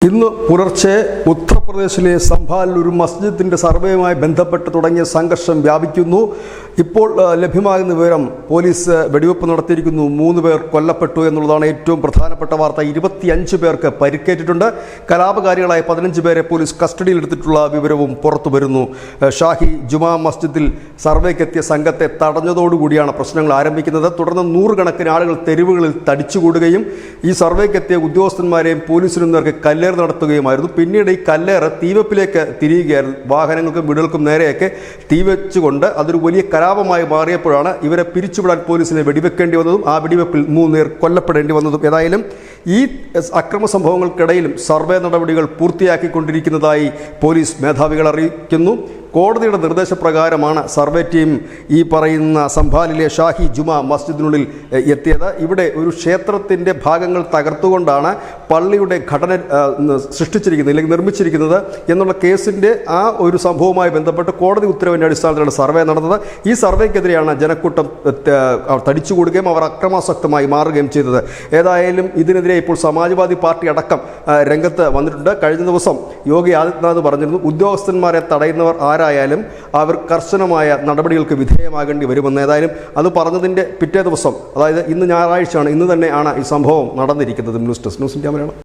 ഇന്ന് പുലർച്ചെ ഉത്തർപ്രദേശിലെ സംഭാലിൽ ഒരു മസ്ജിദിൻ്റെ സർവേയുമായി ബന്ധപ്പെട്ട് തുടങ്ങിയ സംഘർഷം വ്യാപിക്കുന്നു. ഇപ്പോൾ ലഭ്യമാകുന്ന വിവരം പോലീസ് വെടിവെപ്പ് നടത്തിയിരിക്കുന്നു. 3 പേർ കൊല്ലപ്പെട്ടു എന്നുള്ളതാണ് ഏറ്റവും പ്രധാനപ്പെട്ട വാർത്ത. 25 പേർക്ക് പരിക്കേറ്റിട്ടുണ്ട്. കലാപകാരികളായ 15 പേരെ പോലീസ് കസ്റ്റഡിയിലെടുത്തിട്ടുള്ള വിവരവും പുറത്തു വരുന്നു. ഷാഹി ജുമാ മസ്ജിദിൽ സർവേക്കെത്തിയ സംഘത്തെ തടഞ്ഞതോടുകൂടിയാണ് പ്രശ്നങ്ങൾ ആരംഭിക്കുന്നത്. തുടർന്ന് 100 കണക്കിന് ആളുകൾ തെരുവുകളിൽ തടിച്ചുകൂടുകയും ഈ സർവേക്കെത്തിയ ഉദ്യോഗസ്ഥന്മാരെയും പോലീസിനും നേർക്ക് കല്ലേറ് നടത്തുകയുമായിരുന്നു. പിന്നീട് ഈ കല്ലേറ് തീവെപ്പിലേക്ക് തിരിയുകയായിരുന്നു. വാഹനങ്ങൾക്കും വീടുകൾക്കും നേരെയൊക്കെ തീവെച്ചുകൊണ്ട് അതൊരു വലിയ കലാപമായി മാറിയപ്പോഴാണ് ഇവരെ പിരിച്ചുവിടാൻ പോലീസിനെ വെടിവെക്കേണ്ടി വന്നതും ആ വെടിവെപ്പിൽ 3 പേർ കൊല്ലപ്പെടേണ്ടി വന്നതും. ഏതായാലും ഈ അക്രമ സംഭവങ്ങൾക്കിടയിലും സർവേ നടപടികൾ പൂർത്തിയാക്കിക്കൊണ്ടിരിക്കുന്നതായി പോലീസ് മേധാവികൾ അറിയിക്കുന്നു. കോടതിയുടെ നിർദ്ദേശപ്രകാരമാണ് സർവേ ടീം ഈ പറയുന്ന സംഭാലിലെ ഷാഹി ജുമാ മസ്ജിദിനുള്ളിൽ എത്തിയത്. ഇവിടെ ഒരു ക്ഷേത്രത്തിൻ്റെ ഭാഗങ്ങൾ തകർത്തുകൊണ്ടാണ് പള്ളിയുടെ ഘടന സൃഷ്ടിച്ചിരിക്കുന്നത് അല്ലെങ്കിൽ നിർമ്മിച്ചിരിക്കുന്നത് എന്നുള്ള കേസിൻ്റെ ആ ഒരു സംഭവവുമായി ബന്ധപ്പെട്ട് കോടതി ഉത്തരവിൻ്റെ അടിസ്ഥാനത്തിലാണ് സർവേ നടന്നത്. ഈ സർവേക്കെതിരെയാണ് ജനക്കൂട്ടം തടിച്ചുകൂടുകയും അവർ അക്രമാസക്തമായി മാറുകയും ചെയ്തത്. ഏതായാലും ഇതിനെതിരെ ഇപ്പോൾ സമാജ്വാദി പാർട്ടി അടക്കം രംഗത്ത് വന്നിട്ടുണ്ട്. കഴിഞ്ഞ ദിവസം യോഗി ആദിത്യനാഥ് പറഞ്ഞിരുന്നു, ഉദ്യോഗസ്ഥന്മാരെ തടയുന്നവർ ആരായാലും അവർ കർശനമായ നടപടികൾക്ക് വിധേയമാകേണ്ടി വരുമെന്ന്. ഏതായാലും അത് പറഞ്ഞതിൻ്റെ പിറ്റേ ദിവസം, അതായത് ഇന്ന് ഞായറാഴ്ചയാണ്, ഇന്ന് തന്നെയാണ് ഈ സംഭവം നടന്നിരിക്കുന്നത്. News desk news India Malayalam.